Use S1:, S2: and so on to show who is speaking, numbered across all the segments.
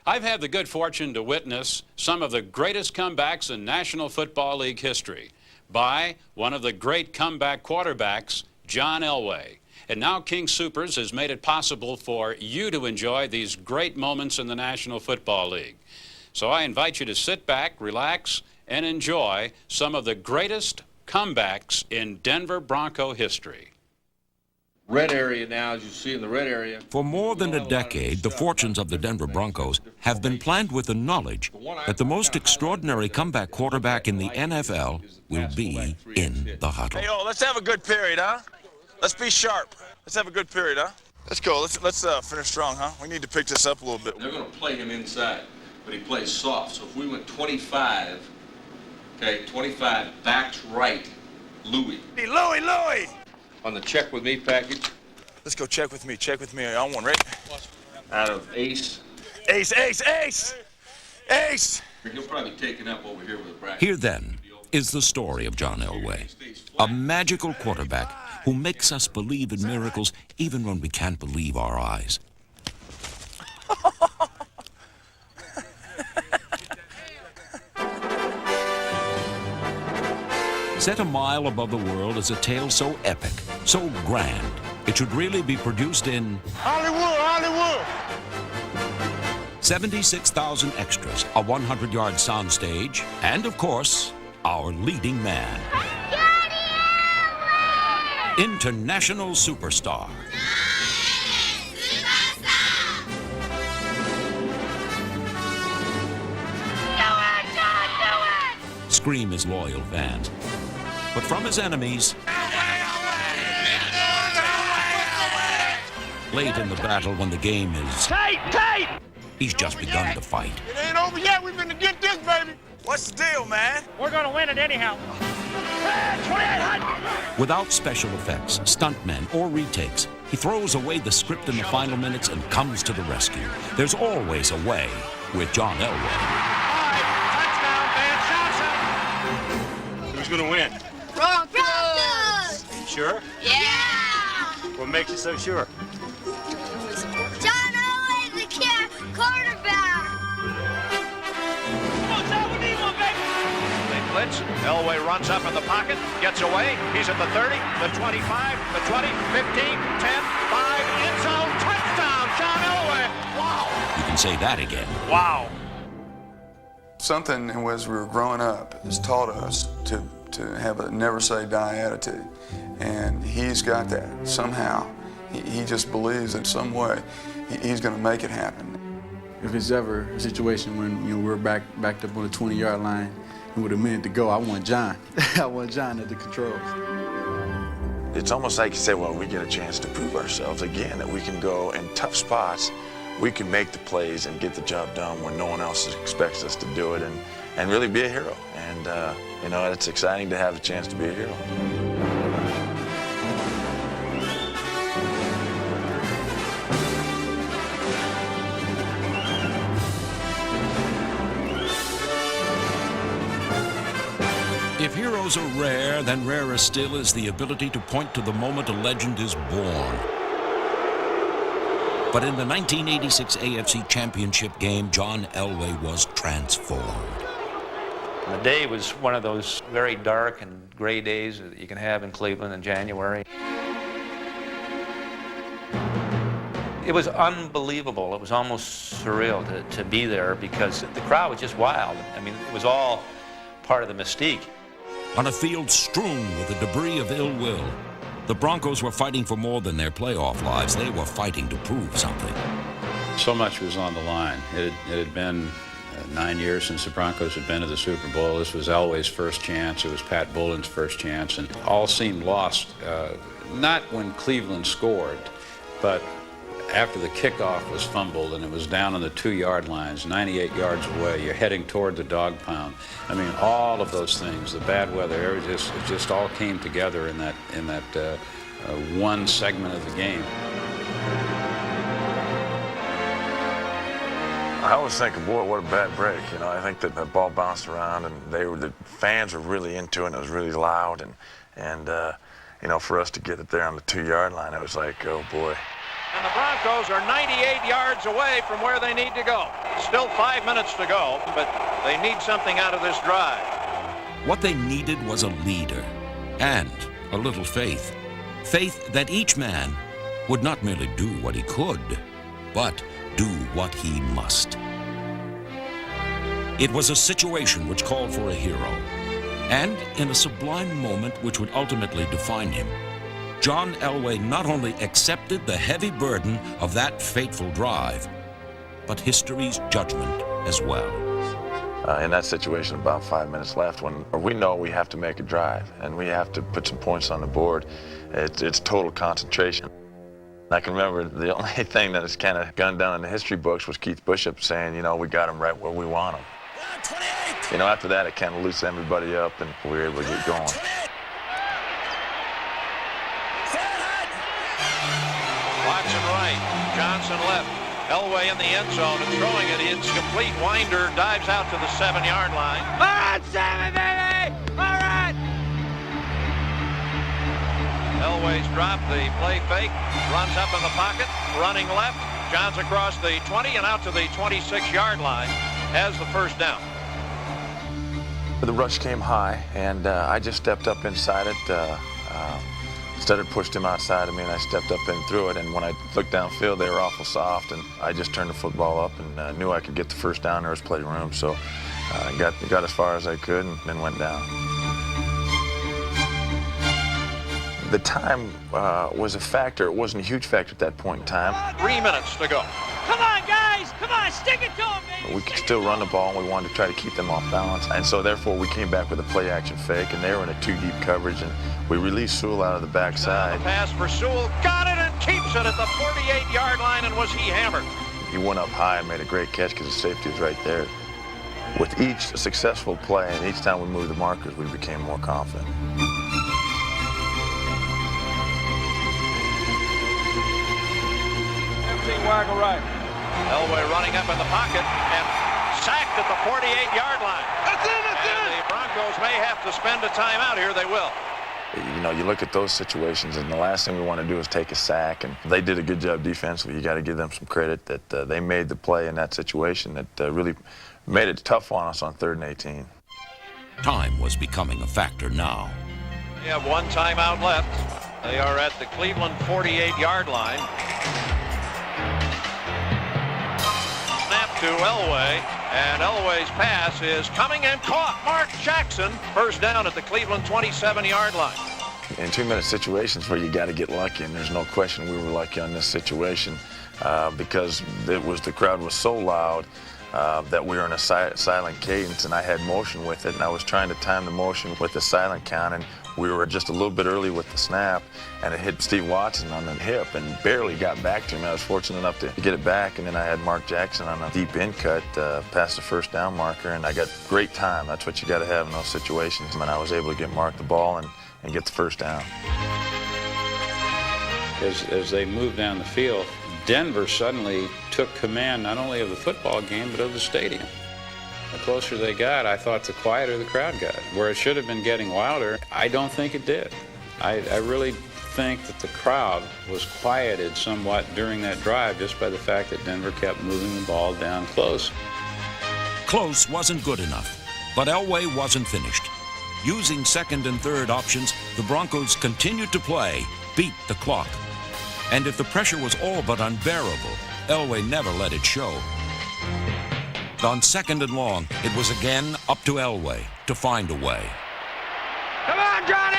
S1: I've had the good fortune to witness some of the greatest comebacks in National Football League history by one of the great comeback quarterbacks, John Elway. And now King Soopers has made it possible for you to enjoy these great moments in the National Football League. So I invite you to sit back, relax, and enjoy some of the greatest comebacks in Denver Bronco history.
S2: Red area now, as you see in the red area.
S3: For more than a decade, the fortunes of the Denver Broncos have been planned with the knowledge that the most extraordinary comeback quarterback in the NFL will be in the huddle.
S4: Hey, let's have a good period, huh? Let's be sharp. Let's have a good period, huh? Let's go. Let's finish strong, huh? We need to pick this up a little bit.
S2: They're going to play him inside, but he plays soft. So if we went 25, okay, 25 backs right, Louis.
S4: Hey, Louis!
S2: On the check with me package.
S4: Let's go check with me. Check with me. On one, right?
S2: Out of Ace.
S4: Ace!
S2: He'll probably be taken up over here with a bracket.
S3: Here then is the story of John Elway, a magical quarterback who makes us believe in miracles even when we can't believe our eyes. Set a mile above the world is a tale so epic, so grand, it should really be produced in
S4: Hollywood!
S3: 76,000 extras, a 100-yard soundstage, and of course, our leading man. International superstar. Scream his loyal fans. But from his enemies, late in the battle when the game is
S4: Tight!
S3: he's just begun to fight.
S4: It ain't over yet. We're gonna get this, baby. What's the deal, man?
S5: We're gonna win it anyhow.
S3: Without special effects, stuntmen, or retakes, he throws away the script in the final minutes and comes to the rescue. There's always a way with John Elway.
S5: Who's gonna win?
S6: Broncos!
S5: You sure?
S6: Yeah!
S5: What makes you so sure?
S6: John Elway, the quarterback!
S5: Come on, John, we need one, baby!
S7: They blitz. Elway runs up in the pocket, gets away. He's at the 30, the 25, the 20, 15, 10, 5, end zone, touchdown, John Elway. Wow!
S3: You can say that again.
S7: Wow!
S8: Something as we were growing up has taught us to have a never say die attitude, and he's got that somehow. He just believes in some way he's going to make it happen.
S9: If it's ever a situation when we're backed up on the 20-yard line and with a minute to go, I want John. I want John at the controls.
S4: It's almost like you say, well, we get a chance to prove ourselves again, that we can go in tough spots. We can make the plays and get the job done when no one else expects us to do it, and really be a hero. And, it's exciting to have a chance to be a hero.
S3: If heroes are rare, then rarer still is the ability to point to the moment a legend is born. But in the 1986 AFC Championship game, John Elway was transformed.
S10: The day was one of those very dark and gray days that you can have in Cleveland in January. It was unbelievable. It was almost surreal to be there because the crowd was just wild. I mean, it was all part of the mystique.
S3: On a field strewn with the debris of ill will, the Broncos were fighting for more than their playoff lives. They were fighting to prove something.
S1: So much was on the line. It had been 9 years since the Broncos had been to the Super Bowl. This was Elway's first chance. It was Pat Bullen's first chance, and all seemed lost, not when Cleveland scored, but after the kickoff was fumbled and it was down on the 2-yard lines, 98 yards away. You're heading toward the dog pound. I mean, all of those things, the bad weather, it just all came together in that one segment of the game.
S4: I was thinking, boy, what a bad break. I think that the ball bounced around, and the fans were really into it, and it was really loud, and for us to get it there on the 2-yard line, it was like, oh boy,
S7: And the Broncos are 98 yards away from where they need to go. Still 5 minutes to go, but they need something out of this drive.
S3: What they needed was a leader and a little faith. Faith that each man would not merely do what he could, but do what he must. It was a situation which called for a hero. And in a sublime moment which would ultimately define him, John Elway not only accepted the heavy burden of that fateful drive, but history's judgment as well.
S4: In that situation, about 5 minutes left, when we know we have to make a drive and we have to put some points on the board, it's total concentration. I can remember the only thing that has kind of gone down in the history books was Keith Bishop saying, you know, we got him right where we want him. You know, after that, it kind of loosened everybody up and we were able to get going.
S7: Watson right, Johnson left. Elway in the end zone and throwing it. It's complete. Winder dives out to the 7-yard line.
S5: All right, 7, baby! All right!
S7: Elway's dropped the play fake, runs up in the pocket, running left, John's across the 20 and out to the 26-yard line, has the first down.
S4: The rush came high, and I just stepped up inside it. Studdard pushed him outside of me, and I stepped up and threw it. And when I looked downfield, they were awful soft, and I just turned the football up and knew I could get the first down. There was plenty of room, so I got as far as I could and then went down. The time was a factor. It wasn't a huge factor at that point in time.
S7: 3 minutes to go.
S5: Come on, guys! Come on, stick it to them, baby!
S4: We could still run the ball, and we wanted to try to keep them off balance. And so, therefore, we came back with a play-action fake, and they were in a 2-deep coverage, and we released Sewell out of the backside.
S7: The pass for Sewell, got it and keeps it at the 48-yard line, and was he hammered?
S4: He went up high and made a great catch because the safety was right there. With each successful play, and each time we moved the markers, we became more confident.
S7: 15 waggle right. Elway running up in the pocket and sacked at the 48-yard line. That's it, that's it! The Broncos may have to spend a timeout here. They will.
S4: You know, you look at those situations, and the last thing we want to do is take a sack. And they did a good job defensively. You got to give them some credit that they made the play in that situation that really made it tough on us on 3rd and 18.
S3: Time was becoming a factor now.
S7: They have one timeout left. They are at the Cleveland 48-yard line. Snap to Elway, and Elway's pass is coming and caught. Mark Jackson, first down at the Cleveland 27-yard line.
S4: In 2-minute situations where you got to get lucky, and there's no question we were lucky on this situation because the crowd was so loud that we were in a silent cadence, and I had motion with it, and I was trying to time the motion with the silent count, and we were just a little bit early with the snap, and it hit Steve Watson on the hip and barely got back to him. I was fortunate enough to get it back, and then I had Mark Jackson on a deep in cut past the first down marker, and I got great time. That's what you got to have in those situations, and I was able to get Mark the ball and get the first down.
S1: As they moved down the field, Denver suddenly took command not only of the football game, but of the stadium. The closer they got, I thought the quieter the crowd got. Where it should have been getting louder, I don't think it did. I really think that the crowd was quieted somewhat during that drive just by the fact that Denver kept moving the ball down close.
S3: Close wasn't good enough, but Elway wasn't finished. Using 2nd and 3rd options, the Broncos continued to play, beat the clock. And if the pressure was all but unbearable, Elway never let it show. On 2nd and long, it was again up to Elway to find a way.
S5: Come on, Johnny!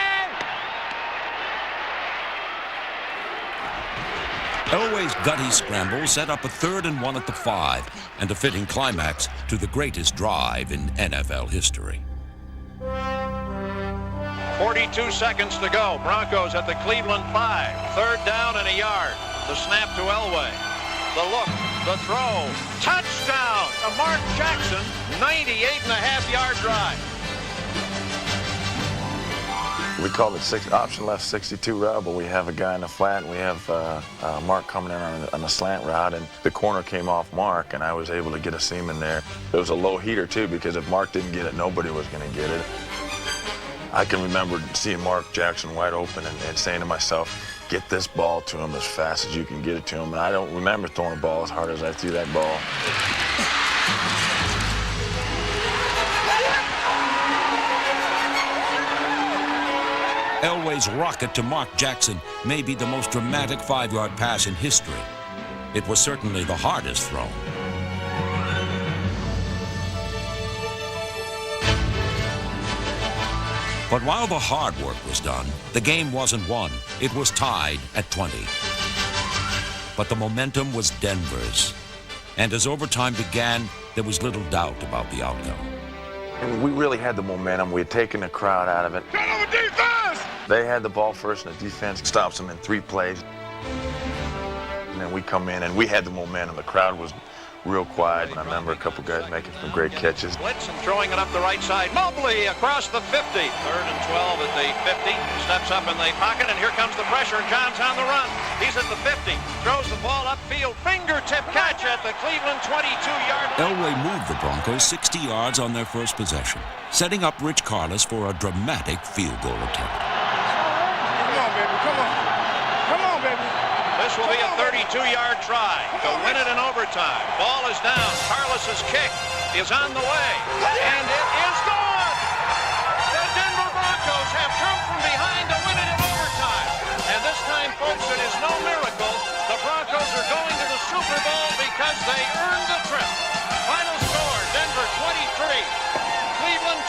S3: Elway's gutty scramble set up a 3rd and 1 at the 5 and a fitting climax to the greatest drive in NFL history.
S7: 42 seconds to go. Broncos at the Cleveland 5. 3rd down and a yard. The snap to Elway. The look, the throw. Touchdown to Mark Jackson. 98.5-yard drive.
S4: We called it option left 62 route, but we have a guy in the flat, and we have Mark coming in on a slant route, and the corner came off Mark, and I was able to get a seam in there. It was a low heater, too, because if Mark didn't get it, nobody was going to get it. I can remember seeing Mark Jackson wide open and saying to myself, get this ball to him as fast as you can get it to him. And I don't remember throwing a ball as hard as I threw that ball.
S3: Elway's rocket to Mark Jackson may be the most dramatic 5-yard pass in history. It was certainly the hardest throw. But while the hard work was done, the game wasn't won. It was tied at 20. But the momentum was Denver's. And as overtime began, there was little doubt about the outcome.
S4: And we really had the momentum. We had taken the crowd out of it.
S5: Get over defense!
S4: They had the ball first, and the defense stops them in 3 plays. And then we come in, and we had the momentum. The crowd was real quiet, and I remember a couple guys making some great catches.
S7: Blitz and throwing it up the right side. Mobley across the 50. 3rd and 12 at the 50. Steps up in the pocket, and here comes the pressure, and John's on the run. He's at the 50. Throws the ball upfield. Fingertip catch at the Cleveland 22-yard line.
S3: Elway moved the Broncos 60 yards on their first possession, setting up Rich Carlos for a dramatic field goal attempt.
S5: Come on, baby, come on. Come on, baby.
S7: This will be a 32-yard try to win it in overtime. Ball is down. Carlos's kick is on the way, and it is gone. The Denver Broncos have come from behind to win it in overtime. And this time, folks, it is no miracle. The Broncos are going to the Super Bowl because they earned the trip. Final score, Denver 23, Cleveland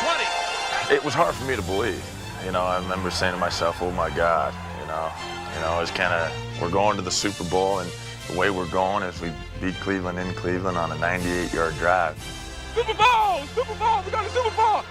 S7: 20.
S4: It was hard for me to believe. You know, I remember saying to myself, oh my God, you know, it's kind of, we're going to the Super Bowl, and the way we're going is we beat Cleveland in Cleveland on a 98-yard drive.
S5: Super Bowl! Super Bowl! We're going to Super Bowl!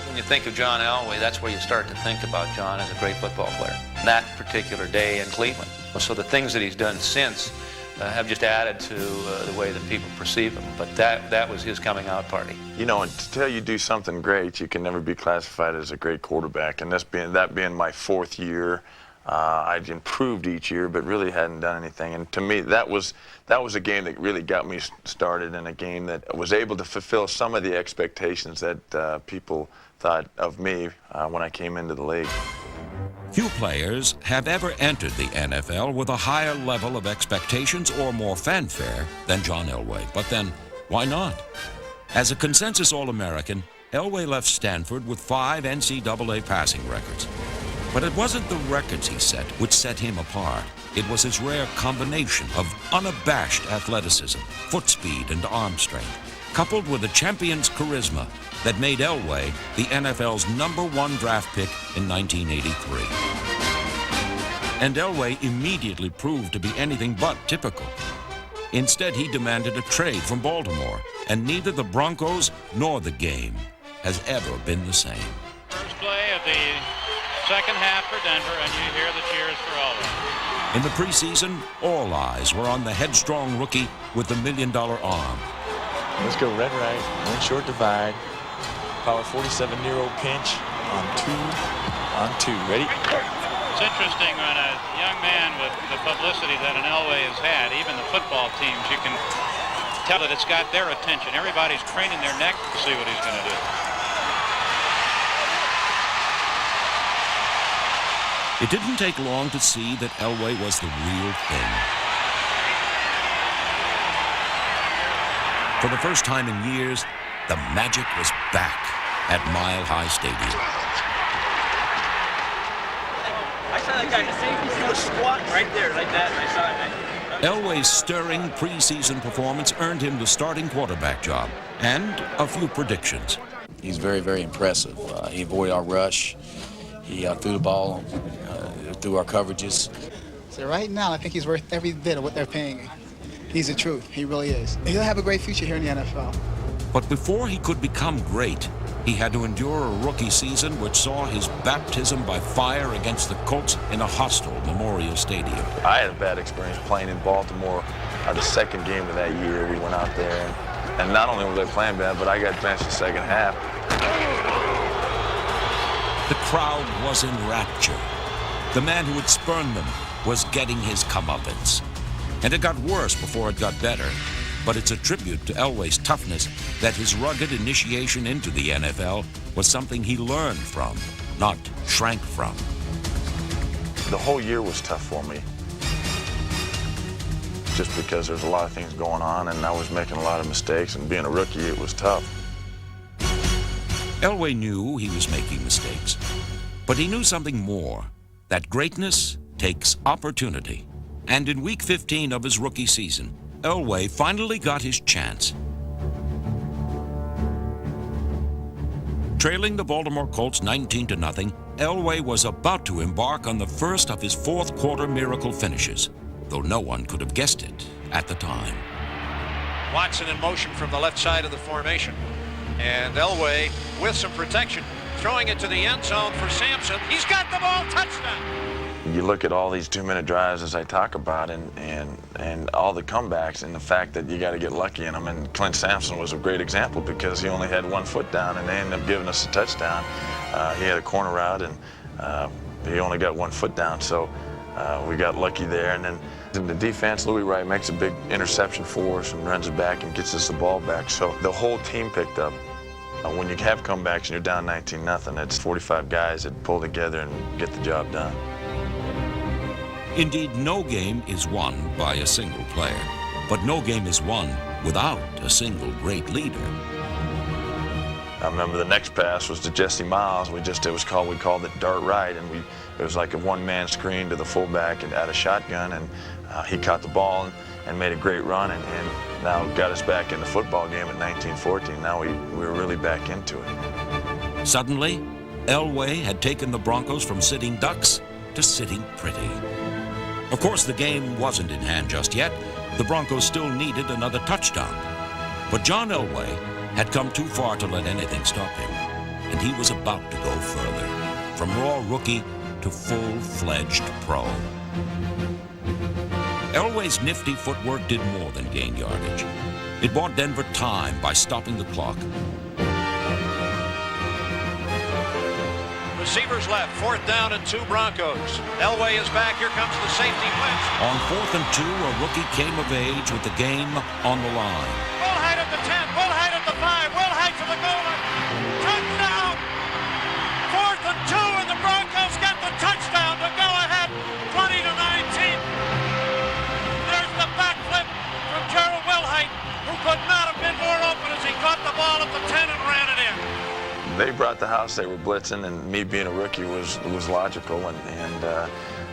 S10: When you think of John Elway, that's where you start to think about John as a great football player. That particular day in Cleveland. So the things that he's done since have just added to the way that people perceive him. But that was his coming out party.
S4: You know, until you do something great, you can never be classified as a great quarterback. And that being my 4th year, I'd improved each year, but really hadn't done anything. And to me, that was a game that really got me started, and a game that was able to fulfill some of the expectations that people thought of me when I came into the league.
S3: Few players have ever entered the NFL with a higher level of expectations or more fanfare than John Elway. But then, why not? As a consensus All-American, Elway left Stanford with 5 NCAA passing records. But it wasn't the records he set which set him apart. It was his rare combination of unabashed athleticism, foot speed, and arm strength, coupled with a champion's charisma that made Elway the NFL's #1 draft pick in 1983. And Elway immediately proved to be anything but typical. Instead, he demanded a trade from Baltimore, and neither the Broncos nor the game has ever been the same.
S11: First play of the second half for Denver, and you hear the cheers for Elway.
S3: In the preseason, all eyes were on the headstrong rookie with the $1 million arm.
S12: Let's go red right, one short divide, power 47-year-old pinch on 2 on 2. Ready?
S11: It's interesting when a young man with the publicity that an Elway has had, even the football teams, you can tell that it's got their attention. Everybody's craning their neck to see what he's going to do.
S3: It didn't take long to see that Elway was the real thing. For the first time in years, the magic was back at Mile High Stadium.
S5: I saw that guy in the safety. He was squatting right there like that, and I saw it.
S3: Elway's stirring preseason performance earned him the starting quarterback job and a few predictions.
S12: He's very, very impressive. He avoided our rush. He threw the ball through our coverages.
S13: So right now, I think he's worth every bit of what they're paying him. He's the truth. He really is. He'll have a great future here in the NFL.
S3: But before he could become great, he had to endure a rookie season which saw his baptism by fire against the Colts in a hostile Memorial Stadium.
S4: I had a bad experience playing in Baltimore. The second game of that year, we went out there, and not only was I playing bad, but I got benched the second half.
S3: The crowd was in rapture. The man who had spurned them was getting his comeuppance. And it got worse before it got better. But it's a tribute to Elway's toughness that his rugged initiation into the NFL was something he learned from, not shrank from.
S4: The whole year was tough for me, just because there's a lot of things going on and I was making a lot of mistakes, and being a rookie, it was tough.
S3: Elway knew he was making mistakes, but he knew something more, that greatness takes opportunity. And in week 15 of his rookie season, Elway finally got his chance. Trailing the Baltimore Colts 19-0, Elway was about to embark on the first of his fourth quarter miracle finishes, though no one could have guessed it at the time.
S7: Watson in motion from the left side of the formation. And Elway with some protection, throwing it to the end zone for Sampson. He's got the ball, touchdown!
S4: You look at all these 2-minute drives as I talk about, and all the comebacks, and the fact that you got to get lucky in them. And Clint Sampson was a great example because he only had 1 foot down, and they ended up giving us a touchdown. He had a corner route, and he only got 1 foot down, so we got lucky there. And then in the defense, Louis Wright makes a big interception for us and runs it back and gets us the ball back. So the whole team picked up. When you have comebacks and you're down 19-0, it's 45 guys that pull together and get the job done.
S3: Indeed, no game is won by a single player, but no game is won without a single great leader.
S4: I remember the next pass was to Jesse Miles. We called it dart right, and it was like a one-man screen to the fullback and out of shotgun, and he caught the ball and made a great run, and now got us back in the football game at 19-14. Now we were really back into it.
S3: Suddenly, Elway had taken the Broncos from sitting ducks to sitting pretty. Of course, the game wasn't in hand just yet. The Broncos still needed another touchdown. But John Elway had come too far to let anything stop him, and he was about to go further, from raw rookie to full-fledged pro. Elway's nifty footwork did more than gain yardage. It bought Denver time by stopping the clock.
S7: Receivers left, 4th down and 2 Broncos. Elway is back, here comes the safety blitz.
S3: On 4th and 2, a rookie came of age with the game on the line.
S7: Will Hyde at the 10, Will Hyde at the 5, Will Hyde to the goal line. Touchdown! 4th and 2, and the Broncos get the touchdown to go ahead, 20-19. There's the backflip from Gerald Will Hyde, who could not have been more open as he caught the ball at the 10 and ran it in.
S4: They brought the house, they were blitzing, and me being a rookie was logical. And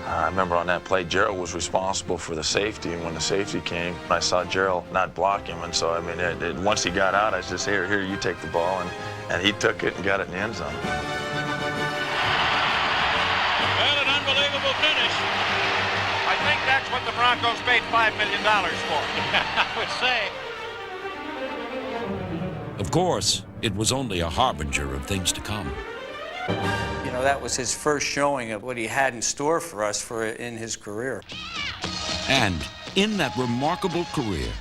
S4: I remember on that play, Gerald was responsible for the safety, and when the safety came, I saw Gerald not block him, and so, I mean, once he got out, I just said, here, you take the ball, and he took it and got it in the end zone.
S11: Well, an unbelievable finish.
S7: I think that's what the Broncos paid $5 million for.
S11: I would say.
S3: Of course, it was only a harbinger of things to come.
S14: You know, that was his first showing of what he had in store for us in his career.
S3: And in that remarkable career,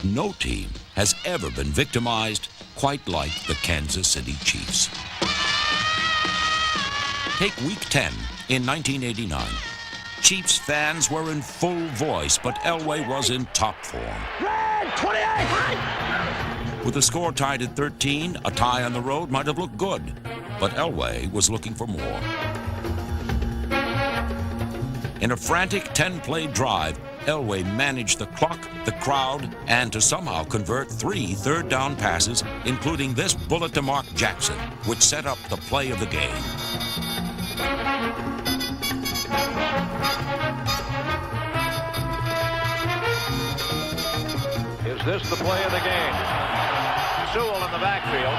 S3: no team has ever been victimized quite like the Kansas City Chiefs. Take Week 10 in 1989. Chiefs fans were in full voice, but Elway was in top form.
S5: Red 28!
S3: With the score tied at 13, a tie on the road might have looked good, but Elway was looking for more. In a frantic 10-play drive, Elway managed the clock, the crowd, and to somehow convert 3 third-down passes, including this bullet to Mark Jackson, which set up the play of the game.
S7: Is this the play of the game? Sewell in the backfield.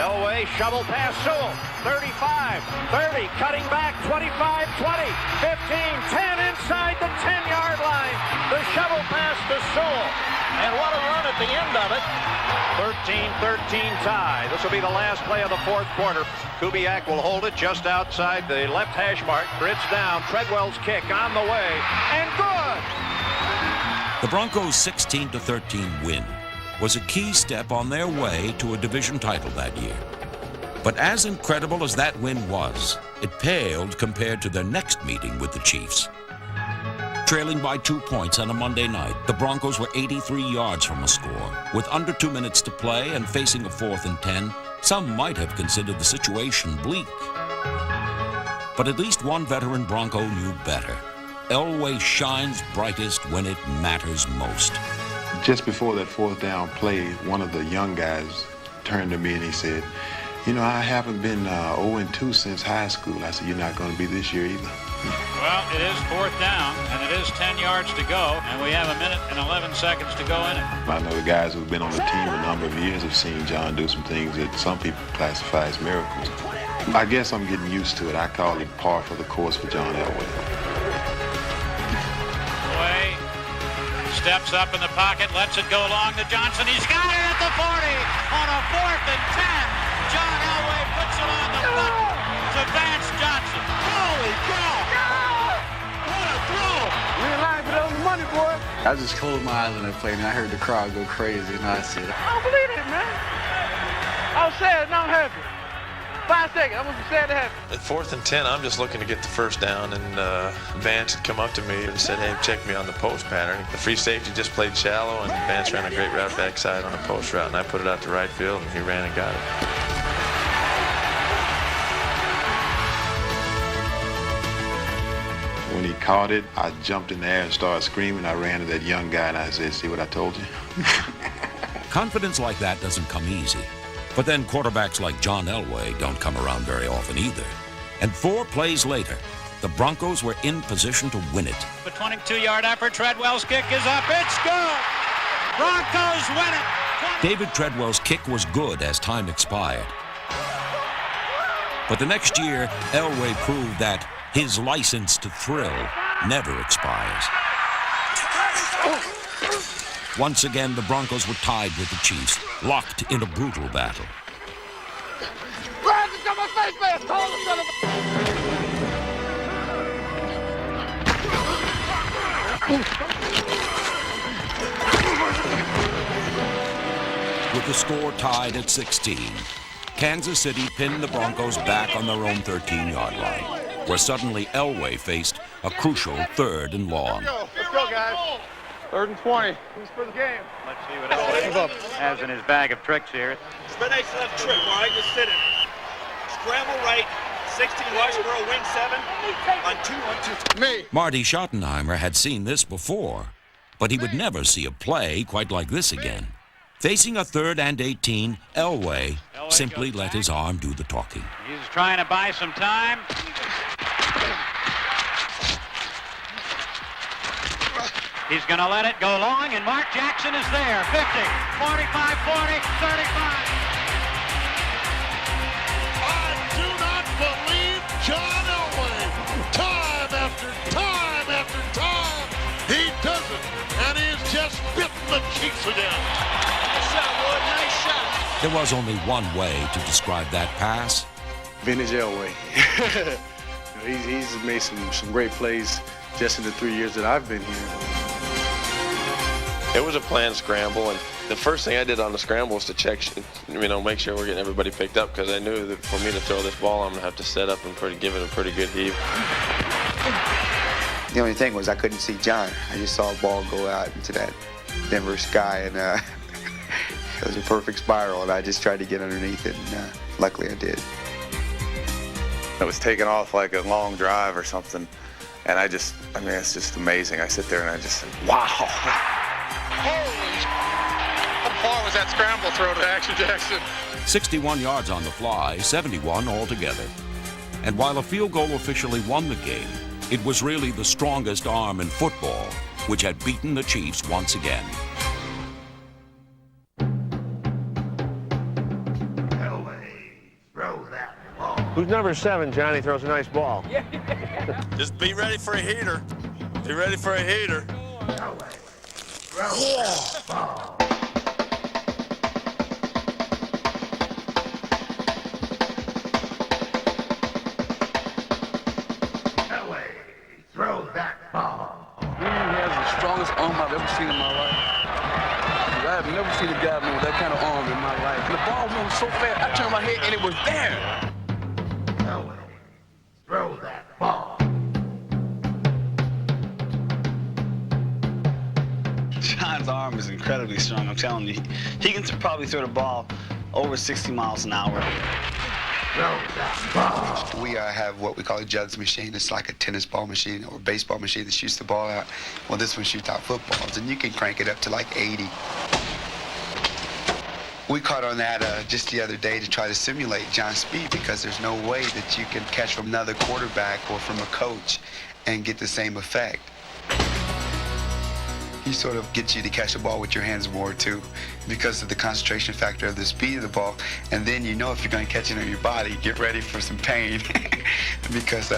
S7: Elway, shovel pass, Sewell. 35, 30, cutting back, 25, 20, 15, 10 inside the 10-yard line. The shovel pass to Sewell. And what a run at the end of it. 13-13 tie. This will be the last play of the 4th quarter. Kubiak will hold it just outside the left hash mark. Grits down. Treadwell's kick on the way. And good!
S3: The Broncos' 16-13 win was a key step on their way to a division title that year. But as incredible as that win was, it paled compared to their next meeting with the Chiefs. Trailing by 2 points on a Monday night, the Broncos were 83 yards from a score. With under 2 minutes to play and facing a 4th and 10, some might have considered the situation bleak. But at least one veteran Bronco knew better. Elway shines brightest when it matters most.
S15: Just before that fourth down play, one of the young guys turned to me and he said, "You know, I haven't been 0-2 since high school." I said, "You're not going to be this year either."
S11: Well, it is fourth down, and it is 10 yards to go, and we have a minute and 11 seconds to go in it.
S15: I know the guys who've been on the team a number of years have seen John do some things that some people classify as miracles. I guess I'm getting used to it. I call it par for the course for John Elway.
S11: Elway steps up in the pocket, lets it go long to Johnson. He's got it at the 40 on a 4th and 10. John Elway puts it on the button to Vance Johnson. Holy cow! What a throw!
S9: We in line for the money, boy. I just closed my eyes on that play, and I heard the crowd go crazy, and I said,
S5: I don't believe it, man. I was sad, now I'm happy. 5 seconds, I wasn't sad to happy.
S12: At 4th and 10, I'm just looking to get the first down, and Vance had come up to me and said, "Hey, check me on the post pattern." The free safety just played shallow, and Vance ran a great route backside on a post route, and I put it out to right field, and he ran and got it.
S15: When he caught it, I jumped in the air and started screaming. I ran to that young guy and I said, "See what I told you?"
S3: Confidence like that doesn't come easy. But then quarterbacks like John Elway don't come around very often either. And 4 plays later, the Broncos were in position to win it.
S11: The 22-yard effort, Treadwell's kick is up, it's good! Broncos win it!
S3: David Treadwell's kick was good as time expired. But the next year, Elway proved that his license to thrill never expires. Once again, the Broncos were tied with the Chiefs, locked in a brutal battle. With the score tied at 16, Kansas City pinned the Broncos back on their own 13-yard line, where suddenly Elway faced a crucial 3rd and long.
S5: Let's go, guys. 3rd and 20. Who's for the game?
S11: Let's see what Elway has in his bag of tricks here.
S5: Spin a left trick, all right? Just sit it. Scramble right. 16 Rushboro, wing 7. On 2.
S9: Me.
S3: Marty Schottenheimer had seen this before, but he would never see a play quite like this again. Facing a 3rd and 18, Elway simply let his arm do the talking.
S11: He's trying to buy some time. He's going to let it go long, and Mark Jackson is there. 50, 45, 40, 35.
S16: I do not believe John Elway. Time after time after time, he does it, and he's just bitten the cheeks again.
S5: Nice shot, Wood. Nice shot.
S3: There was only one way to describe that pass.
S9: Vintage Elway. He's made some great plays just in the 3 years that I've been here.
S12: It was a planned scramble, and the first thing I did on the scramble was to check, make sure we're getting everybody picked up, because I knew that for me to throw this ball, I'm going to have to set up and give it a pretty good heave.
S17: The only thing was I couldn't see John. I just saw a ball go out into that Denver sky, and it was a perfect spiral, and I just tried to get underneath it, and luckily I did.
S18: It was taking off like a long drive or something, and it's just amazing. I sit there and I just said, wow.
S16: Holy! How far was that scramble throw to Action Jackson?
S3: 61 yards on the fly, 71 altogether. And while a field goal officially won the game, it was really the strongest arm in football which had beaten the Chiefs once again.
S19: Who's number 7, Johnny? Throws a nice ball.
S16: Just be ready for a heater. Be ready for a heater.
S9: Throw that ball. He has the strongest arm I've ever seen in my life. I have never seen a guy with that kind of arm in my life. The ball moved so fast, I turned my head and it was there. Throw that ball.
S20: John's arm is incredibly strong, I'm telling you. He can probably throw the ball over 60 miles an hour.
S17: We have what we call a jugs machine. It's like a tennis ball machine or a baseball machine that shoots the ball out. Well, this one shoots out footballs, and you can crank it up to like 80. We caught on that just the other day to try to simulate John's speed, because there's no way that you can catch from another quarterback or from a coach and get the same effect. He sort of gets you to catch the ball with your hands more too, because of the concentration factor of the speed of the ball. And then you know if you're going to catch it on your body, get ready for some pain because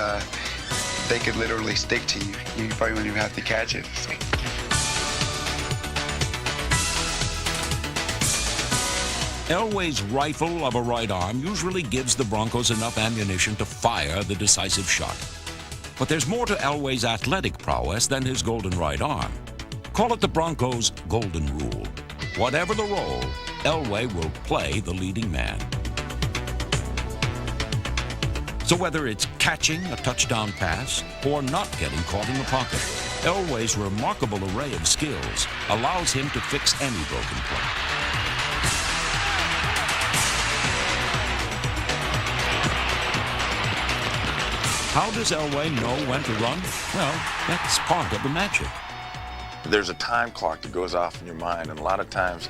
S17: they could literally stick to you. You probably wouldn't even have to catch it. So.
S3: Elway's rifle of a right arm usually gives the Broncos enough ammunition to fire the decisive shot. But there's more to Elway's athletic prowess than his golden right arm. Call it the Broncos' golden rule. Whatever the role, Elway will play the leading man. So whether it's catching a touchdown pass or not getting caught in the pocket, Elway's remarkable array of skills allows him to fix any broken play. How does Elway know when to run? Well, that's part of the magic.
S4: There's a time clock that goes off in your mind, and a lot of times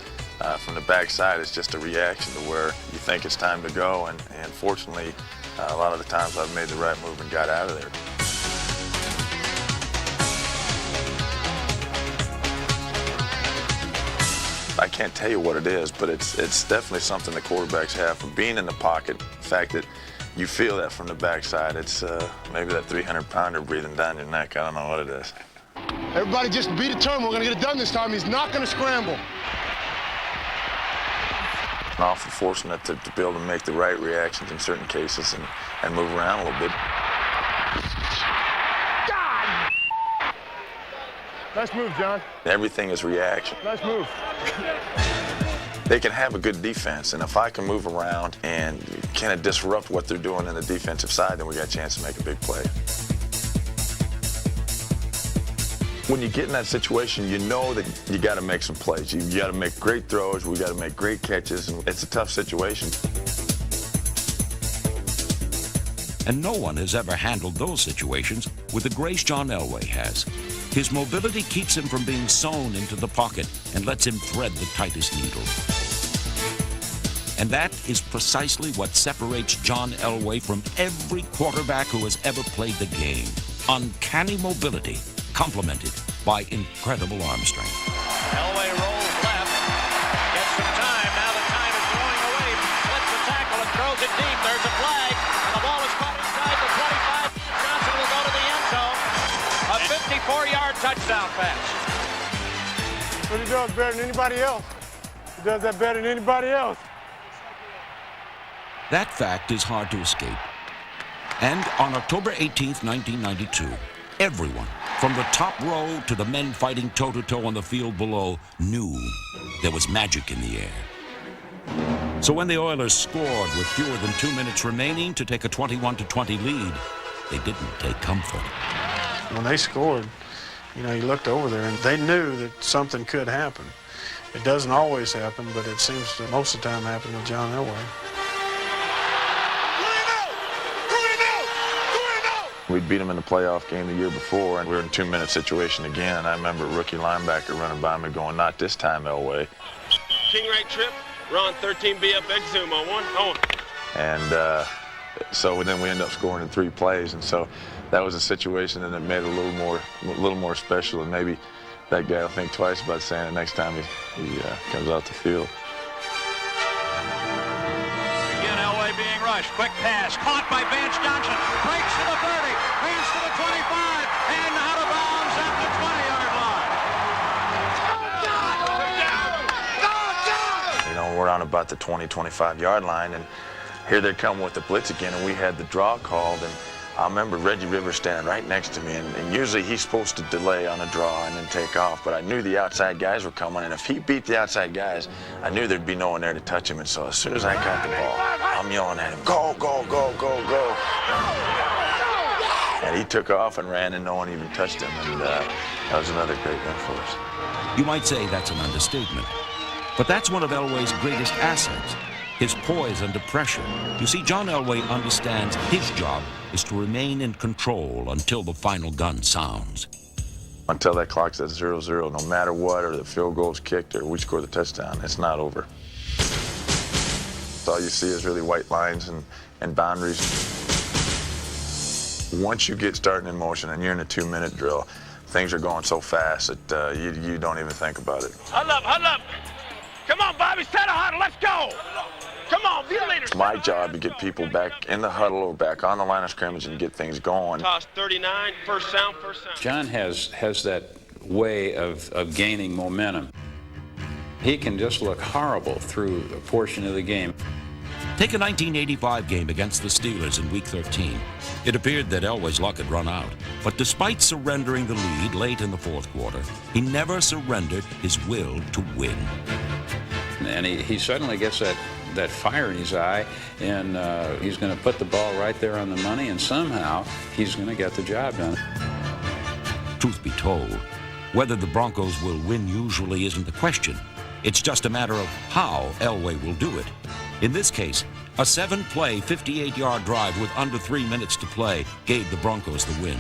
S4: from the backside it's just a reaction to where you think it's time to go, and fortunately a lot of the times I've made the right move and got out of there. I can't tell you what it is, but it's definitely something the quarterbacks have from being in the pocket. The fact that you feel that from the backside, it's maybe that 300-pounder breathing down your neck. I don't know what it is.
S16: Everybody just be determined. We're going to get it done this time. He's not going to scramble.
S4: I'm awful fortunate to be able to make the right reactions in certain cases and move around a little bit.
S16: God! Nice move, John.
S4: Everything is reaction.
S16: Nice move.
S4: They can have a good defense, and if I can move around and kind of disrupt what they're doing in the defensive side, then we got a chance to make a big play. When you get in that situation, you know that you got to make some plays. You got to make great throws. We got to make great catches, and it's a tough situation.
S3: And no one has ever handled those situations with the grace John Elway has. His mobility keeps him from being sewn into the pocket and lets him thread the tightest needle. And that is precisely what separates John Elway from every quarterback who has ever played the game. Uncanny mobility, complemented by incredible arm strength.
S7: Elway rolls left, gets some time. Now the time is going away. Flips the tackle and throws it deep. There's a flag, and the ball is caught inside the 25. Johnson will go to the end zone. A 54-yard touchdown pass.
S16: What he does better than anybody else. He does that better than anybody else.
S3: That fact is hard to escape. And on October 18th, 1992, everyone, from the top row to the men fighting toe-to-toe on the field below, knew there was magic in the air. So when the Oilers scored with fewer than 2 minutes remaining to take a 21-20 lead, they didn't take comfort.
S21: When they scored, you know, you looked over there and they knew that something could happen. It doesn't always happen, but it seems to most of the time happen with John Elway.
S4: We'd beat them in the playoff game the year before, and we were in a 2-minute situation again. I remember a rookie linebacker running by me going, "Not this time, Elway."
S5: King right trip, Ron 13B up X zoom on one.
S4: And so then we ended up scoring in 3 plays, and so that was a situation that made it a little more special, and maybe that guy will think twice about saying it next time he comes out the field.
S7: Again, Elway being rushed. Quick pass, caught by Vance Johnson. Breaks to the 30, Vance to the 25, and out of bounds at the 20-yard line.
S4: You know, we're on about the 20-25-yard line, and here they come with the blitz again, and we had the draw called, and I remember Reggie Rivers standing right next to me, and usually he's supposed to delay on a draw and then take off, but I knew the outside guys were coming, and if he beat the outside guys, I knew there'd be no one there to touch him, and so as soon as I got the ball, I'm yelling at him, "Go, go, go, go, go." And he took off and ran, and no one even touched him, and that was another great win for us.
S3: You might say that's an understatement, but that's one of Elway's greatest assets. his poise under pressure. You see, John Elway understands his job is to remain in control until the final gun sounds.
S4: Until that clock's at 0-0, no matter what, or the field goal's kicked, or we score the touchdown, it's not over. All you see is really white lines and boundaries. Once you get started in motion and you're in a 2-minute drill, things are going so fast that you don't even think about it.
S5: Huddle up, huddle up. Come on, Bobby, set a huddle, let's go. Come on, be a leader.
S4: It's my job to get people back in the huddle or back on the line of scrimmage and get things going.
S5: Toss 39, first sound, first sound.
S1: John has that way of gaining momentum. He can just look horrible through a portion of the game.
S3: Take a 1985 game against the Steelers in Week 13. It appeared that Elway's luck had run out, but despite surrendering the lead late in the fourth quarter, he never surrendered his will to win.
S1: And he suddenly gets that fire in his eye, and he's going to put the ball right there on the money, and somehow he's going to get the job done.
S3: Truth be told, whether the Broncos will win usually isn't the question. It's just a matter of how Elway will do it. In this case, a 7-play, 58-yard drive with under 3 minutes to play gave the Broncos the win.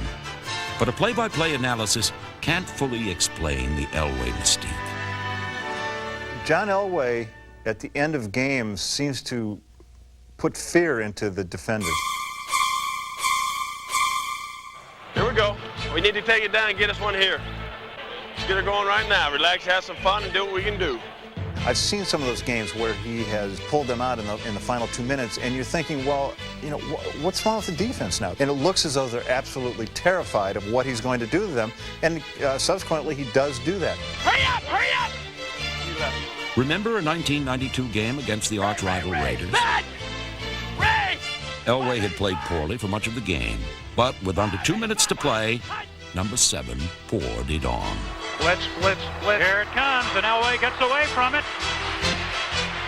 S3: But a play-by-play analysis can't fully explain the Elway mystique.
S2: John Elway, at the end of games, seems to put fear into the defenders.
S5: Here we go. We need to take it down and get us one here. Let's get her going right now. Relax, have some fun, and do what we can do.
S2: I've seen some of those games where he has pulled them out in the final 2 minutes, and you're thinking, well, you know, what's wrong with the defense now? And it looks as though they're absolutely terrified of what he's going to do to them, and subsequently he does do that.
S5: Hurry up, hurry up!
S3: Remember a 1992 game against the arch-rival Raiders?
S5: Ray!
S3: Elway had played poorly for much of the game, but with under 2 minutes to play, number 7 poured it on.
S11: Blitz, blitz, blitz. Here it comes, and Elway gets away from it.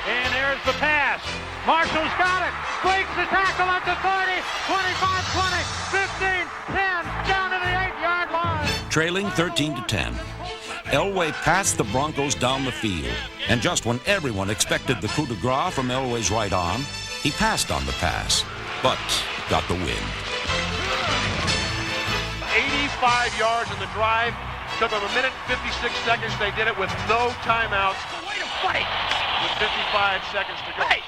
S11: And there's the pass. Marshall's got it. Breaks the tackle at the 30, 25, 20, 15, 10, down to the 8-yard line.
S3: Trailing 13-10, Elway passed the Broncos down the field, and just when everyone expected the coup de grace from Elway's right arm, he passed on the pass, but got the win.
S5: 85 yards in the drive. Took them 1 minute and 56 seconds. They did it with no timeouts. That's a way to fight. With 55 seconds to go. Hey,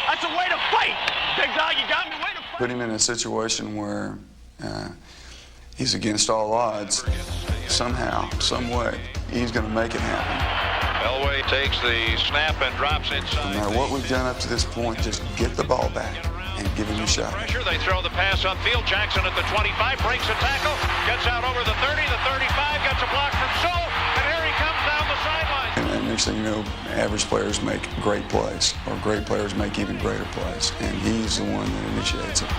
S5: that's a way to fight. Big dog, you got me. Way to fight.
S8: Put him in a situation where he's against all odds. Somehow, some way, he's going to make it happen.
S7: Elway takes the snap and drops inside.
S8: No matter what we've done up to this point, just get the ball back and give him a shot.
S7: Pressure, they throw the pass on field. Jackson at the 25, breaks a tackle, gets out over the 30, the 35, gets a block from Soule, and here he comes down the sideline.
S8: And next thing you know, average players make great plays, or great players make even greater plays, and he's the one that initiates it.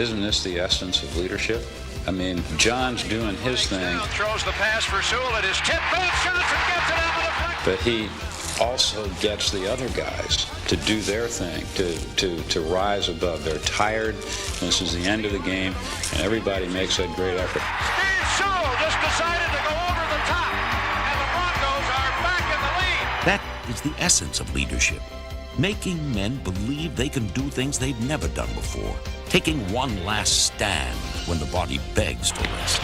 S1: Isn't this the essence of leadership? I mean, John's doing his thing.
S7: Throws the pass for Soule. It is tipped. Johnson gets it out of the flex.
S1: But he also gets the other guys to do their thing, to rise above. They're tired. This is the end of the game, and everybody makes that great effort.
S7: Steve Soule just decided to go over the top, and the Broncos are back in the lead.
S3: That is the essence of leadership. Making men believe they can do things they've never done before. Taking one last stand when the body begs to rest.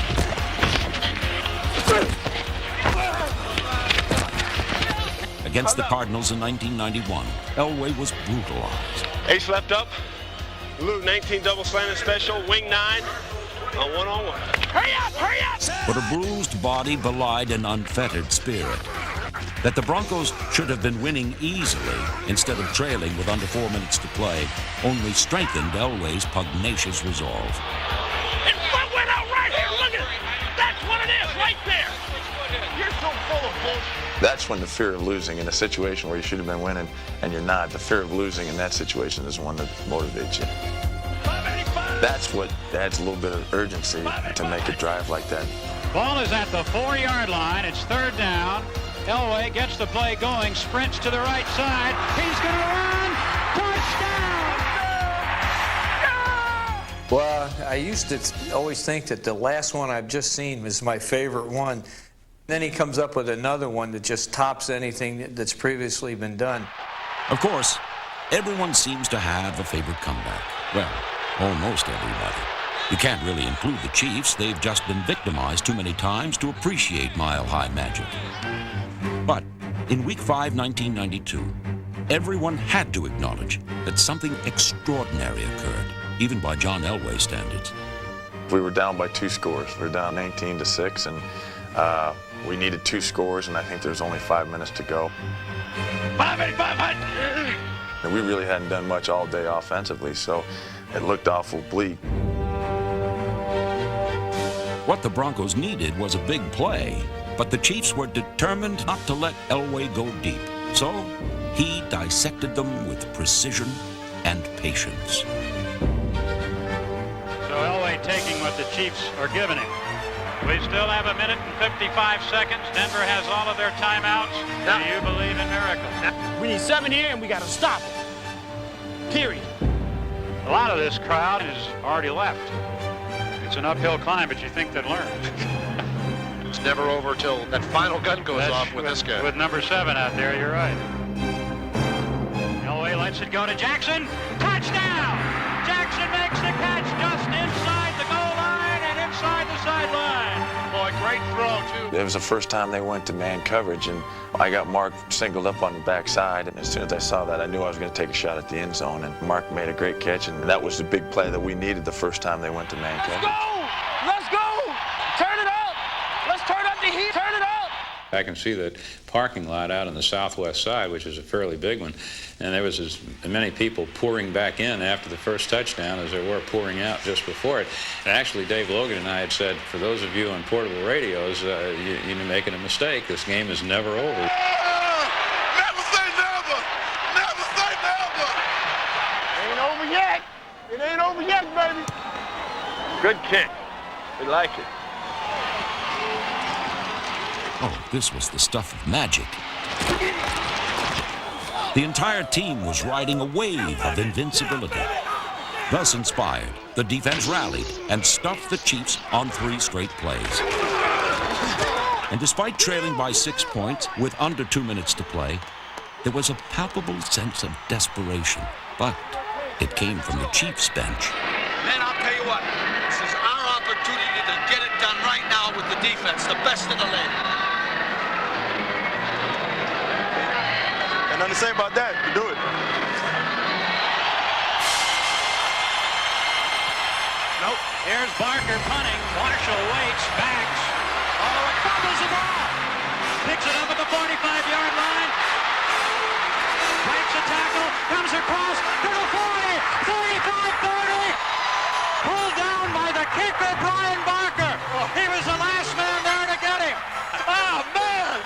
S3: Against the Cardinals in 1991, Elway was brutalized.
S5: Ace left up. Luke 19 double slanted special. Wing 9 on one-on-one. Hurry up, hurry up!
S3: But a bruised body belied an unfettered spirit. That the Broncos should have been winning easily instead of trailing with under 4 minutes to play only strengthened Elway's pugnacious resolve.
S5: And foot went out right here. Look at it. That's what it is right there. You're so full of bullshit.
S4: That's when the fear of losing in a situation where you should have been winning and you're not, the fear of losing in that situation is the one that motivates you. That's what adds a little bit of urgency to make a drive like that.
S11: Ball is at the 4-yard line. It's third down. Elway gets the play going, sprints to the right side. He's going to run. Touchdown!
S14: Well, I used to always think that the last one I've just seen was my favorite one. Then he comes up with another one that just tops anything that's previously been done.
S3: Of course, everyone seems to have a favorite comeback. Well, almost everybody. You can't really include the Chiefs. They've just been victimized too many times to appreciate mile-high magic. But in Week 5, 1992, everyone had to acknowledge that something extraordinary occurred, even by John Elway standards.
S4: We were down by 2 scores. We were down 19-6, and we needed 2 scores, and I think there's only 5 minutes to go.
S5: 585.
S4: And we really hadn't done much all day offensively, so it looked awful bleak.
S3: What the Broncos needed was a big play, but the Chiefs were determined not to let Elway go deep. So he dissected them with precision and patience.
S11: So Elway taking what the Chiefs are giving him. We still have 1 minute and 55 seconds. Denver has all of their timeouts. Do you believe in miracles?
S6: We need 7 here, and we got to stop it. Period.
S11: A lot of this crowd is already left. It's an uphill climb, but you think they'd learn.
S5: It's never over till that final gun goes off with this guy.
S11: With number 7 out there, you're right. Elway lets it go to Jackson. Touchdown! Jackson makes the catch just inside the goal line and inside the sideline.
S5: Boy, great throw, too.
S4: It was the first time they went to man coverage, and I got Mark singled up on the backside, and as soon as I saw that, I knew I was going to take a shot at the end zone, and Mark made a great catch, and that was the big play that we needed the first time they went to man coverage.
S6: Let's go! Turn it up! Let's turn up the heat! Turn it up!
S1: I can see that parking lot out on the southwest side, which is a fairly big one, and there was as many people pouring back in after the first touchdown as there were pouring out just before it. And actually, Dave Logan and I had said, for those of you on portable radios, you're making a mistake. This game is never over.
S16: Never say never! Never say never!
S6: Ain't over yet. It ain't over yet, baby.
S19: Good kick. We like it.
S3: Oh, this was the stuff of magic. The entire team was riding a wave of invincibility. Thus inspired, the defense rallied and stuffed the Chiefs on 3 straight plays. And despite trailing by 6 points with under 2 minutes to play, there was a palpable sense of desperation. But it came from the Chiefs bench.
S22: Man, I'll tell you what, this is our opportunity to get it done right now with the defense, the best in the league.
S19: And nothing to say about that. You do it.
S11: Nope. Here's Barker punting. Marshall waits, backs. Oh, it fumbles the ball. Picks it up at the 45-yard line. Breaks a tackle. Comes across to the 40. 35-30. Pulled down by the kicker, Brian Barker. He was the last man there to get him.
S6: Oh, man!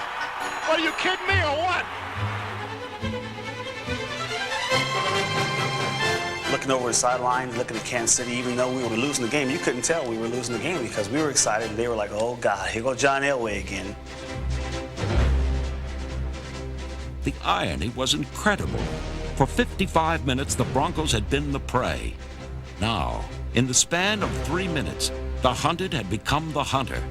S6: Are you kidding me or what?
S20: Looking over the sideline, looking at Kansas City, even though we were losing the game, you couldn't tell we were losing the game because we were excited and they were like, oh God, here goes John Elway again.
S3: The irony was incredible. For 55 minutes, the Broncos had been the prey. Now, in the span of 3 minutes, the hunted had become the hunter.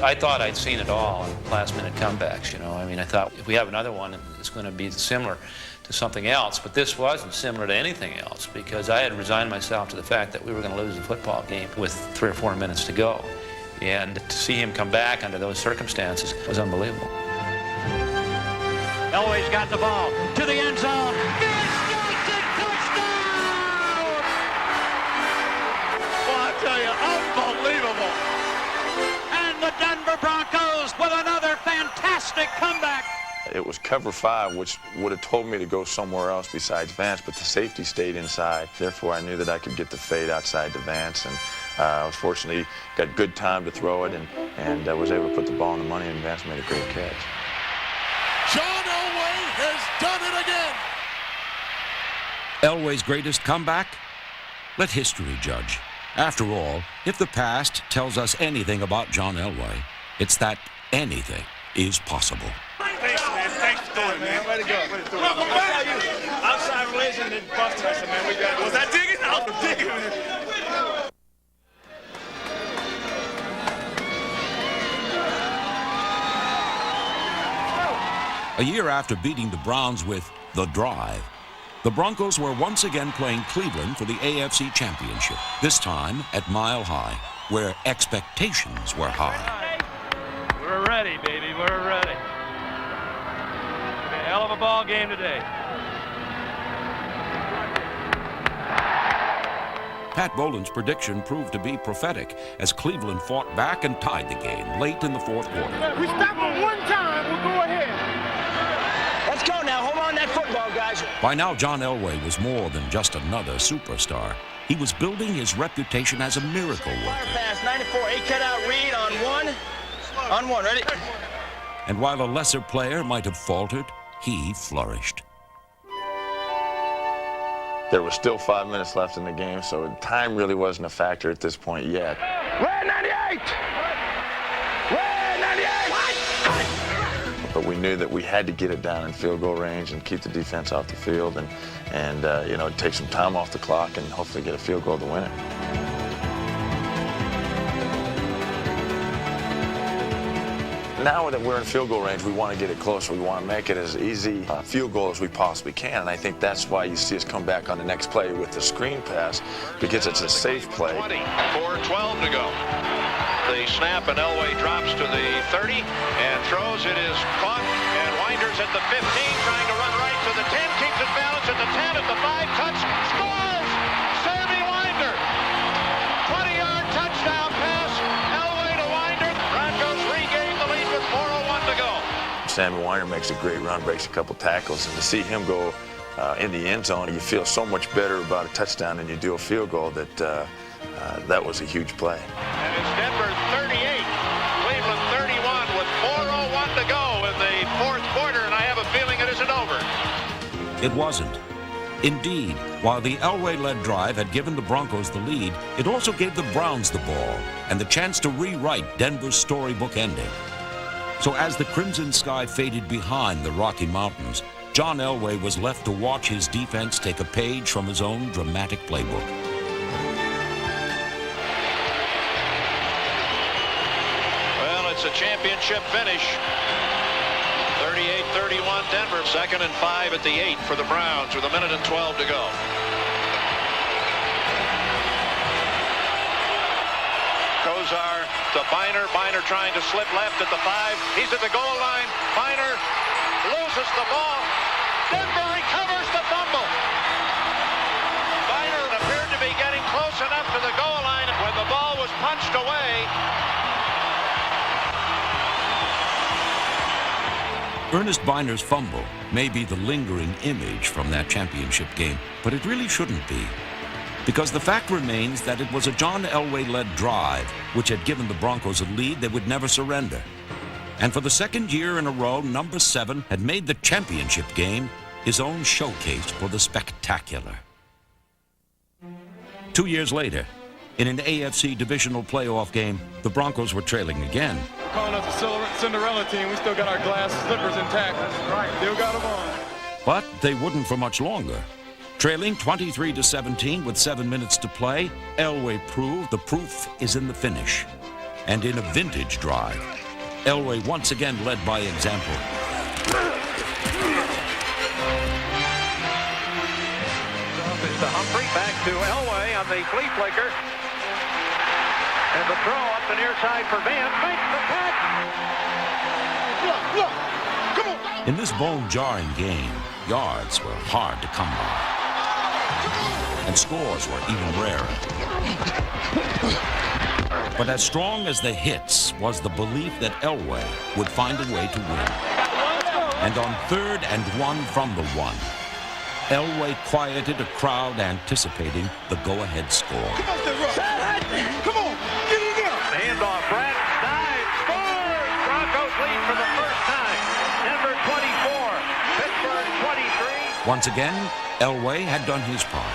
S10: I thought I'd seen it all in last-minute comebacks, you know. I mean, I thought if we have another one, it's going to be similar to something else, but this wasn't similar to anything else because I had resigned myself to the fact that we were going to lose the football game with 3 or 4 minutes to go. And to see him come back under those circumstances was unbelievable.
S11: Elway's got the ball to the end zone. Touchdown!
S5: Well, I tell you, unbelievable.
S11: And the Denver Broncos with another fantastic comeback.
S4: It was cover 5, which would have told me to go somewhere else besides Vance, but the safety stayed inside. Therefore, I knew that I could get the fade outside to Vance, and I was fortunately got good time to throw it, and I was able to put the ball in the money, and Vance made a great catch.
S16: John Elway has done it again.
S3: Elway's greatest comeback? Let history judge. After all, if the past tells us anything about John Elway, it's that anything is possible.
S6: Thanks for doing it, man. Way to go. Outside relation and busting us, man. We got it. Was that digging? I was digging.
S3: A year after beating the Browns with the drive, the Broncos were once again playing Cleveland for the AFC Championship, this time at Mile High, where expectations were high.
S6: We're ready, baby. We're ready. It's a hell of a ball game today.
S3: Pat Bolin's prediction proved to be prophetic as Cleveland fought back and tied the game late in the fourth quarter.
S6: We stop them one time, we'll go ahead.
S22: Let's go now. Hold on that football, guys.
S3: By now, John Elway was more than just another superstar. He was building his reputation as a miracle worker.
S22: Pass 94, 8 cut out read on one. On one, ready?
S3: And while a lesser player might have faltered, he flourished.
S4: There was still 5 minutes left in the game, so time really wasn't a factor at this point yet.
S22: Red 98! Red 98!
S4: But we knew that we had to get it down in field goal range and keep the defense off the field and you know, take some time off the clock and hopefully get a field goal to win it. Now that we're in field goal range, we want to get it closer. We want to make it as easy a field goal as we possibly can. And I think that's why you see us come back on the next play with the screen pass, because it's a safe play.
S7: 20, 4:12 to go. The snap, and Elway drops to the 30 and throws. It is caught, and Winder's at the 15, trying to run right to the 10, keeps it balanced at the 10, at the 5, cuts, scores! Sammy Winder! 20-yard touchdown pass, Elway to Winder. Broncos regain the lead with 4:01 to go.
S4: Sammy Winder makes a great run, breaks a couple tackles, and to see him go in the end zone, you feel so much better about a touchdown than you do a field goal. That was a huge play.
S7: And it's Denver 38, Cleveland 31 with 4:01 to go in the fourth quarter, and I have a feeling it isn't over.
S3: It wasn't. Indeed, while the Elway-led drive had given the Broncos the lead, it also gave the Browns the ball and the chance to rewrite Denver's storybook ending. So as the crimson sky faded behind the Rocky Mountains, John Elway was left to watch his defense take a page from his own dramatic playbook.
S7: It's a championship finish. 38-31 Denver. 2nd and 5 at the 8 for the Browns with 1:12 to go. Kozar to Biner. Biner trying to slip left at the 5. He's at the goal line. Biner loses the ball. Denver recovers the fumble. Biner appeared to be getting close enough to the goal line when the ball was punched away.
S3: Ernest Biner's fumble may be the lingering image from that championship game, but it really shouldn't be. Because the fact remains that it was a John Elway-led drive which had given the Broncos a lead they would never surrender. And for the second year in a row, number 7 had made the championship game his own showcase for the spectacular. 2 years later, in an AFC divisional playoff game, the Broncos were trailing again.
S6: Calling us a Cinderella team. We still got our glass slippers intact. Still got them on.
S3: But they wouldn't for much longer. Trailing 23-17 with 7 minutes to play, Elway proved the proof is in the finish. And in a vintage drive, Elway once again led by example.
S7: It's to Humphrey, back to Elway on the flea flicker. And the throw up the near side for Van. Makes the catch.
S16: Look, come on.
S3: In this bone-jarring game, yards were hard to come by. And scores were even rarer. But as strong as the hits was the belief that Elway would find a way to win. And on 3rd and 1 from the 1, Elway quieted a crowd anticipating the go-ahead score.
S16: Come on.
S7: Handoff, Brad dives, scores! Broncos lead for the first time. Denver 24, Pittsburgh 23.
S3: Once again, Elway had done his part.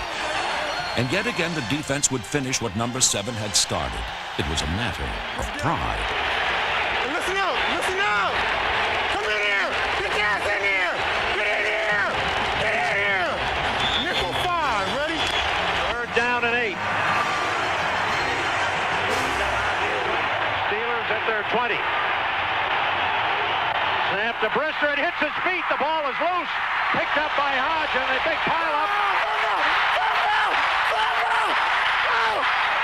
S3: And yet again, the defense would finish what number 7 had started. It was a matter of pride.
S16: Listen out! Listen out! Come in here! Get your ass in here! Get in here! Get in here! Nickel 5, ready?
S7: 3rd down and 8. Steelers at their 20.
S5: Snap to Brister. It hits his feet. The ball is loose. Picked up by Hodge, and a big pile-up.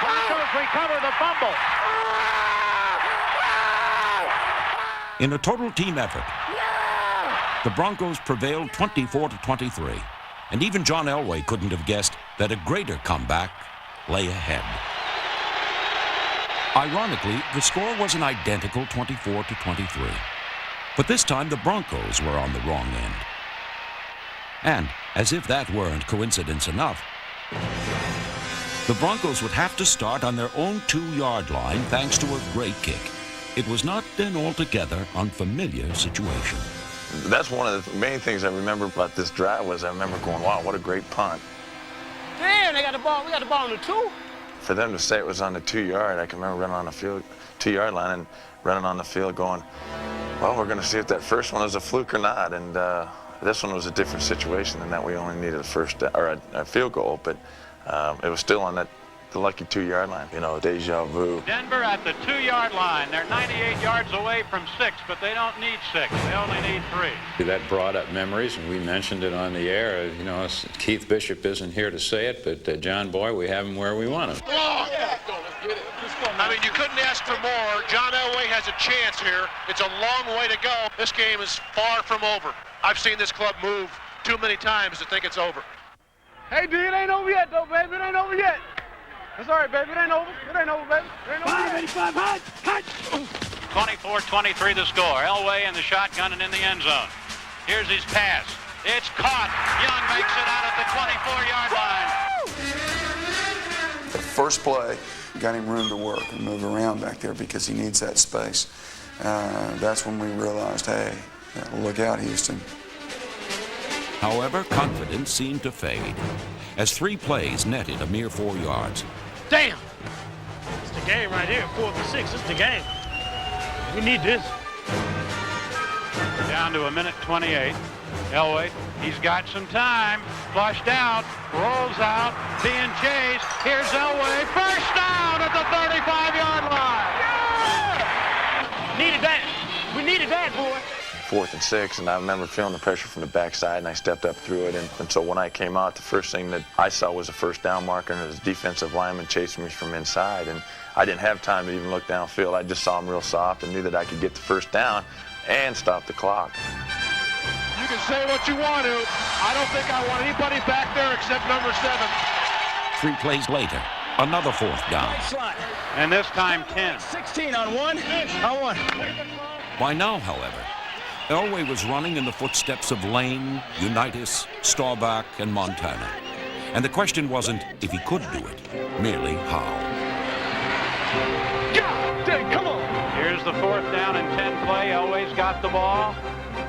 S5: Broncos recover the fumble.
S3: In a total team effort, the Broncos prevailed 24-23, and even John Elway couldn't have guessed that a greater comeback lay ahead. Ironically, the score was an identical 24-23, but this time the Broncos were on the wrong end. And, as if that weren't coincidence enough, the Broncos would have to start on their own 2-yard line thanks to a great kick. It was not an altogether unfamiliar situation.
S4: That's one of the main things I remember about this drive was I remember going, wow, what a great punt.
S22: Damn, they got the ball. We got the ball on the 2.
S4: For them to say it was on the 2-yard, I can remember running on the field, 2-yard line and running on the field going, well, we're going to see if that first one was a fluke or not. And this one was a different situation than that. We only needed a field goal, but it was still on the lucky 2-yard line. You know, deja vu.
S11: Denver at the 2-yard line. They're 98 yards away from 6, but they don't need 6. They only need 3.
S1: That brought up memories, and we mentioned it on the air. You know, Keith Bishop isn't here to say it, but John Boy, we have him where we want him.
S5: I mean, you couldn't ask for more. John Elway has a chance here. It's a long way to go. This game is far from over. I've seen this club move too many times to think it's over.
S6: Hey, D, it ain't over yet, though, baby. It ain't over yet. It's all right, baby. It ain't over. It ain't over, baby. It ain't over. 85, hot.
S11: 24-23 the score. Elway in the shotgun and in the end zone. Here's his pass. It's caught. Young makes it out at the 24-yard line.
S8: The first play got him room to work and move around back there because he needs that space. That's when we realized, hey, look out, Houston.
S3: However, confidence seemed to fade as 3 plays netted a mere 4 yards.
S6: Damn! It's the game right here, 4th and 6. It's the game. We need this.
S11: Down to a minute 28. Elway, he's got some time. Flushed out, rolls out, being chased. Here's Elway, first down at the 35-yard line.
S6: Yeah! Needed that. We needed that, boy.
S4: 4th and 6, and I remember feeling the pressure from the backside, and I stepped up through it. And so when I came out, the first thing that I saw was a first down marker, and it was a defensive lineman chasing me from inside. And I didn't have time to even look downfield. I just saw him real soft and knew that I could get the first down and stop the clock.
S5: You can say what you want to. I don't think I want anybody back there except number 7.
S3: 3 plays later, another 4th down.
S11: And this time 10.
S22: 16 on 1. On 1.
S3: By now, however, Elway was running in the footsteps of Lane, Unitas, Staubach, and Montana. And the question wasn't if he could do it, merely how.
S6: Come on!
S11: Here's the 4th down and 10 play. Elway's got the ball.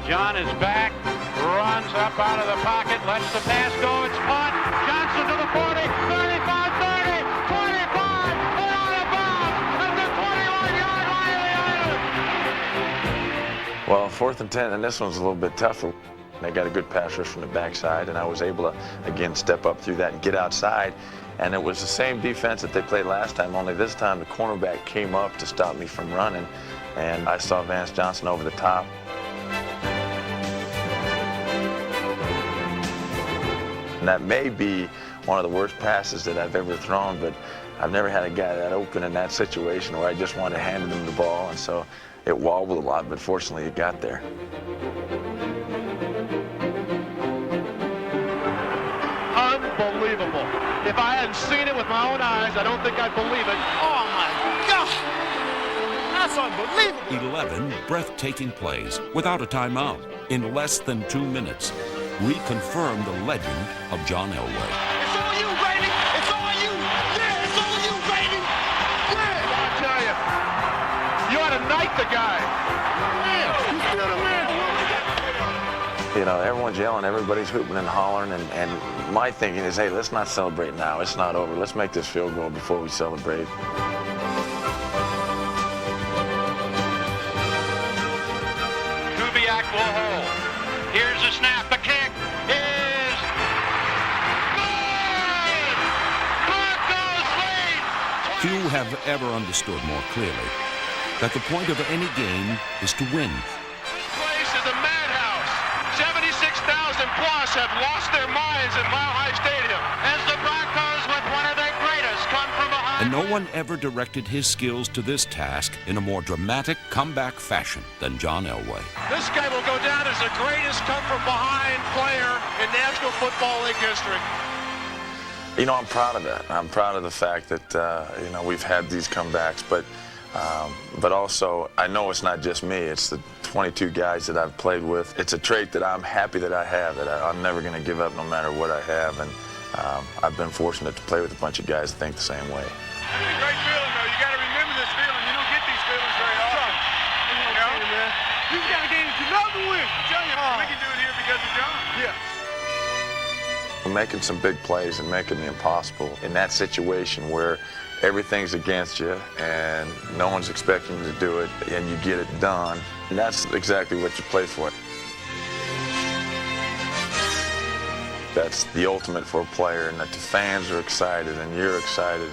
S11: John is back, runs up out of the pocket, lets the pass go. It's caught. Johnson to the 40, 35, 30, 25, and out of bounds at the 21-yard line of the Islanders.
S4: Well, 4th and 10, and this one's a little bit tougher. I got a good pass rush from the backside, and I was able to, again, step up through that and get outside. And it was the same defense that they played last time, only this time the cornerback came up to stop me from running, and I saw Vance Johnson over the top. And that may be one of the worst passes that I've ever thrown, but I've never had a guy that open in that situation where I just wanted to hand him the ball, and so it wobbled a lot, but fortunately it got there.
S5: Unbelievable. If I hadn't seen it with my own eyes, I don't think I'd believe it.
S22: Oh, my gosh. That's unbelievable.
S3: 11 breathtaking plays without a timeout in less than 2 minutes reconfirmed the legend of John Elway.
S22: It's on you, baby. It's on you. Yeah, it's on you, baby. Yeah.
S5: I tell you, you ought to knight the guy.
S22: Yeah, he's still the man.
S4: You know, everyone's yelling, everybody's hooping and hollering, and my thinking is, hey, let's not celebrate now. It's not over. Let's make this field goal before we celebrate.
S11: Kubiak will hold. Here's the snap. The kick is good! Broncos lead!
S3: Few have ever understood more clearly that the point of any game is to win.
S5: Place plus have lost their minds in Mile High Stadium.
S11: As the Broncos, with one of their greatest, come from behind.
S3: And no one ever directed his skills to this task in a more dramatic comeback fashion than John Elway.
S5: This guy will go down as the greatest come-from-behind player in National Football League history.
S4: You know, I'm proud of that. I'm proud of the fact that, you know, we've had these comebacks, but also I know it's not just me. It's the 22 guys that I've played with. It's a trait that I'm happy that I have, that I'm never going to give up no matter what I have. And I've been fortunate to play with a bunch of guys that think the same way.
S5: It's a great feeling, though. You got to remember this feeling. You don't get these feelings very often. You know, man. You got to get into another win. I'm telling you, we can do it here because of John. Yeah.
S4: Making some big plays and making the impossible in that situation where everything's against you and no one's expecting you to do it and you get it done. And that's exactly what you play for. That's the ultimate for a player, and that the fans are excited and you're excited.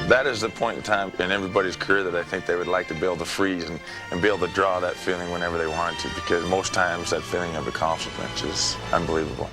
S4: That is the point in time in everybody's career that I think they would like to be able to freeze and be able to draw that feeling whenever they wanted to, because most times that feeling of accomplishment is unbelievable.